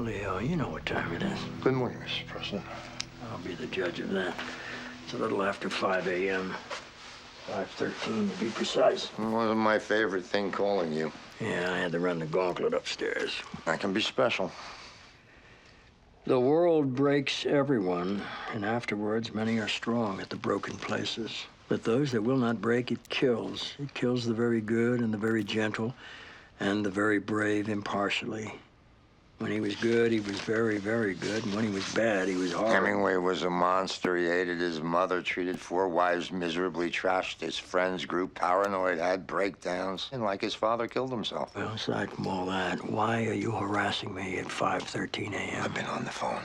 Leo, you know what time it is. Good morning, Mr. President. I'll be the judge of that. It's a little after 5 a.m. 5:13 to be precise. It wasn't my favorite thing calling you. Yeah, I had to run the gauntlet upstairs. I can be special. The world breaks everyone, and afterwards many are strong at the broken places. But those that will not break, it kills. It kills the very good and the very gentle and the very brave impartially. When he was good, he was very, very good. And when he was bad, he was horrible. Hemingway was a monster. He hated his mother, treated 4 wives miserably, trashed his friends, grew paranoid, had breakdowns, and like his father, killed himself. Well, aside from all that, why are you harassing me at 5:13 a.m.? I've been on the phone.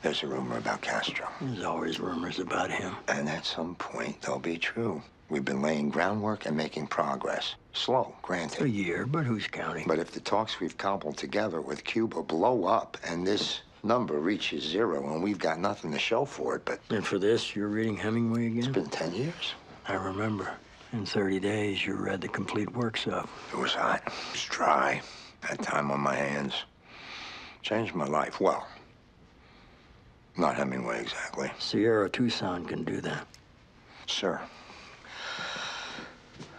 There's a rumor about Castro. There's always rumors about him. And at some point, they'll be true. We've been laying groundwork and making progress. Slow, granted. A year, but who's counting? But if the talks we've cobbled together with Cuba blow up and this number reaches 0 and we've got nothing to show for it, but... And for this, you're reading Hemingway again? It's been 10 years. I remember. In 30 days, you read the complete works of. It was hot. It was dry. Had time on my hands. Changed my life. Well, not Hemingway exactly. Sierra Tucson can do that. Sir,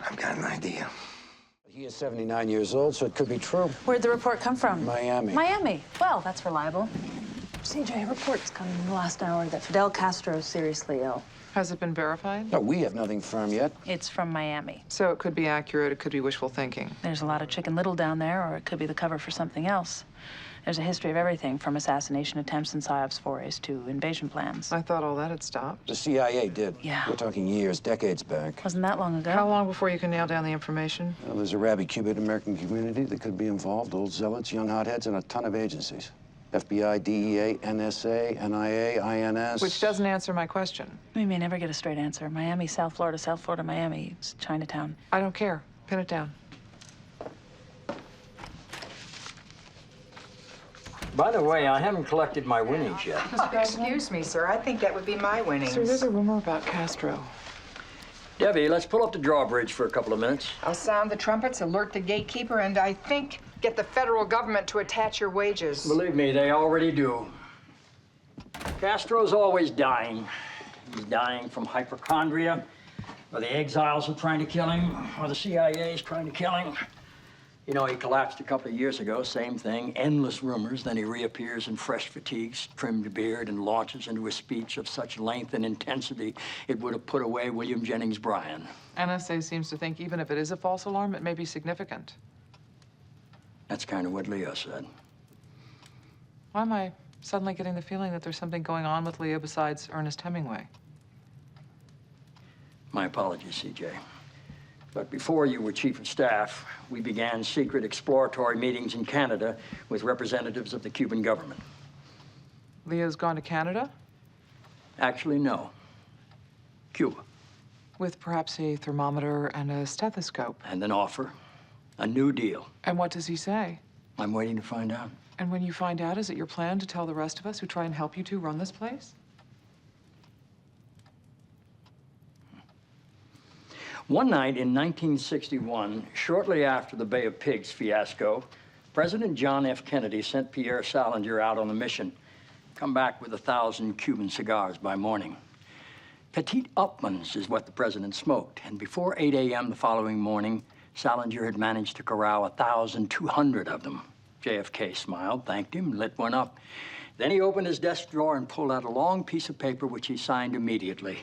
I've got an idea. He is 79 years old, so it could be true. Where'd the report come from? Miami. Miami. Well, that's reliable. CJ, reports come in the last hour that Fidel Castro is seriously ill. Has it been verified? No, we have nothing firm yet. It's from Miami. So it could be accurate, it could be wishful thinking. There's a lot of Chicken Little down there, or it could be the cover for something else. There's a history of everything from assassination attempts and psyops forays to invasion plans. I thought all that had stopped. The CIA did. Yeah. We're talking years, decades back. Wasn't that long ago? How long before you can nail down the information? Well, there's a rabid Cuban-American community that could be involved, old zealots, young hotheads, and a ton of agencies. FBI, DEA, NSA, NIA, INS. Which doesn't answer my question. We may never get a straight answer. Miami, South Florida, Miami. It's Chinatown. I don't care. Pin it down. By the way, I haven't collected my winnings yet. Excuse me, sir. I think that would be my winnings. Sir, there's a rumor about Castro. Debbie, let's pull up the drawbridge for a couple of minutes. I'll sound the trumpets, alert the gatekeeper, and I think get the federal government to attach your wages. Believe me, they already do. Castro's always dying. He's dying from hypochondria, or the exiles are trying to kill him, or the CIA is trying to kill him. You know, he collapsed a couple of years ago, same thing, endless rumors. Then he reappears in fresh fatigues, trimmed beard, and launches into a speech of such length and intensity it would have put away William Jennings Bryan. NSA seems to think even if it is a false alarm, it may be significant. That's kind of what Leo said. Why am I suddenly getting the feeling that there's something going on with Leo besides Ernest Hemingway? My apologies, CJ. But before you were chief of staff, we began secret exploratory meetings in Canada with representatives of the Cuban government. Leo's gone to Canada? Actually, no. Cuba. With perhaps a thermometer and a stethoscope. And an offer. A new deal. And what does he say? I'm waiting to find out. And when you find out, is it your plan to tell the rest of us who try and help you to run this place? One night in 1961, shortly after the Bay of Pigs fiasco, President John F. Kennedy sent Pierre Salinger out on a mission. Come back with 1,000 Cuban cigars by morning. Petite Upmanns is what the president smoked, and before 8 a.m. the following morning, Salinger had managed to corral 1,200 of them. JFK smiled, thanked him, lit one up. Then he opened his desk drawer and pulled out a long piece of paper which he signed immediately.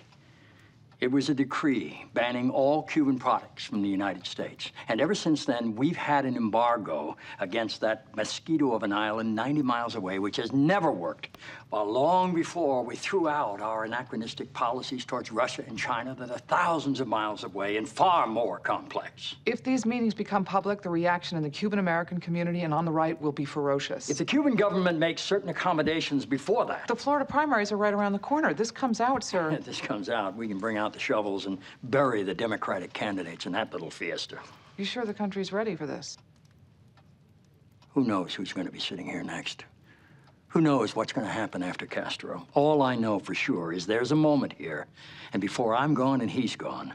It was a decree banning all Cuban products from the United States. And ever since then, we've had an embargo against that mosquito of an island 90 miles away, which has never worked. While long before we threw out our anachronistic policies towards Russia and China that are thousands of miles away and far more complex. If these meetings become public, the reaction in the Cuban-American community and on the right will be ferocious. If the Cuban government makes certain accommodations before that... The Florida primaries are right around the corner. This comes out, sir. If this comes out, we can bring out the shovels and bury the Democratic candidates in that little fiesta. You sure the country's ready for this? Who knows who's going to be sitting here next? Who knows what's going to happen after Castro? All I know for sure is there's a moment here, and before I'm gone and he's gone,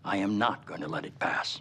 I am not going to let it pass.